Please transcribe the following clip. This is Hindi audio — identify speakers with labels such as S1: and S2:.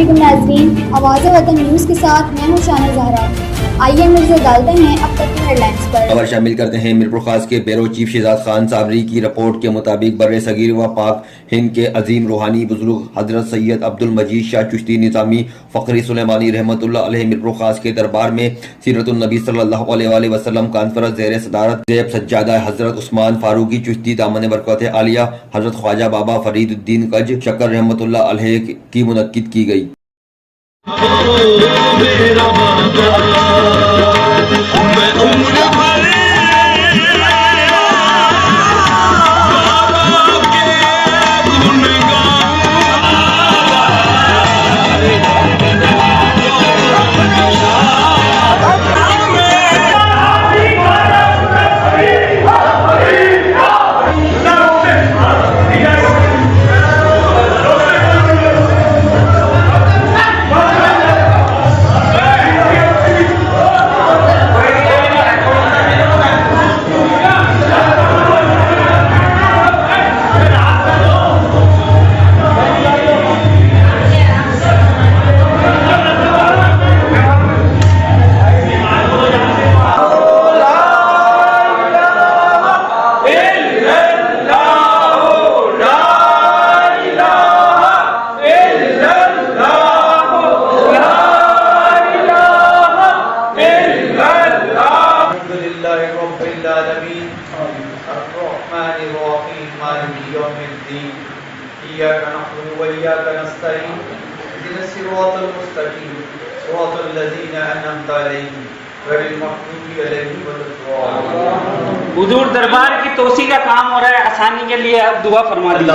S1: अस्सलामुअलैकुम नाज़रीन, आवाज़ वतन न्यूज़ के साथ मैं हूँ शाना ज़हरा। आइए नजर डालते हैं अब तक की हेडलाइंस पर। खबर शामिल करते हैं। मीरपुर खास के ब्यूरो चीफ शहजाद खान साबरी की रिपोर्ट के मुताबिक बर्रे सगीर व पाक हिंद के अजीम रूहानी बुजुर्ग हजरत सैयद अब्दुल मजीद शाह चिश्ती निज़ामी फ़खरी सुलेमानी रहमतुल्लाह अलैह मीरपुर खास के दरबार में सीरतुन नबी सल्लल्लाहु अलैहि वसल्लम कॉन्फ्रेंस ज़ेर सदारत ज़ैब सज्जादा हजरत उस्मान फारूकी चिश्ती दामन बरकत आलिया हजरत ख्वाजा बाबा फरीदुद्दीन कज शक्कर रहमतुल्लाह अलैह की मुनक्किद की गई।
S2: हुजूर दरबार की तोसी का काम हो रहा है, आसानी के लिए अब दुआ फरमा दीजिए।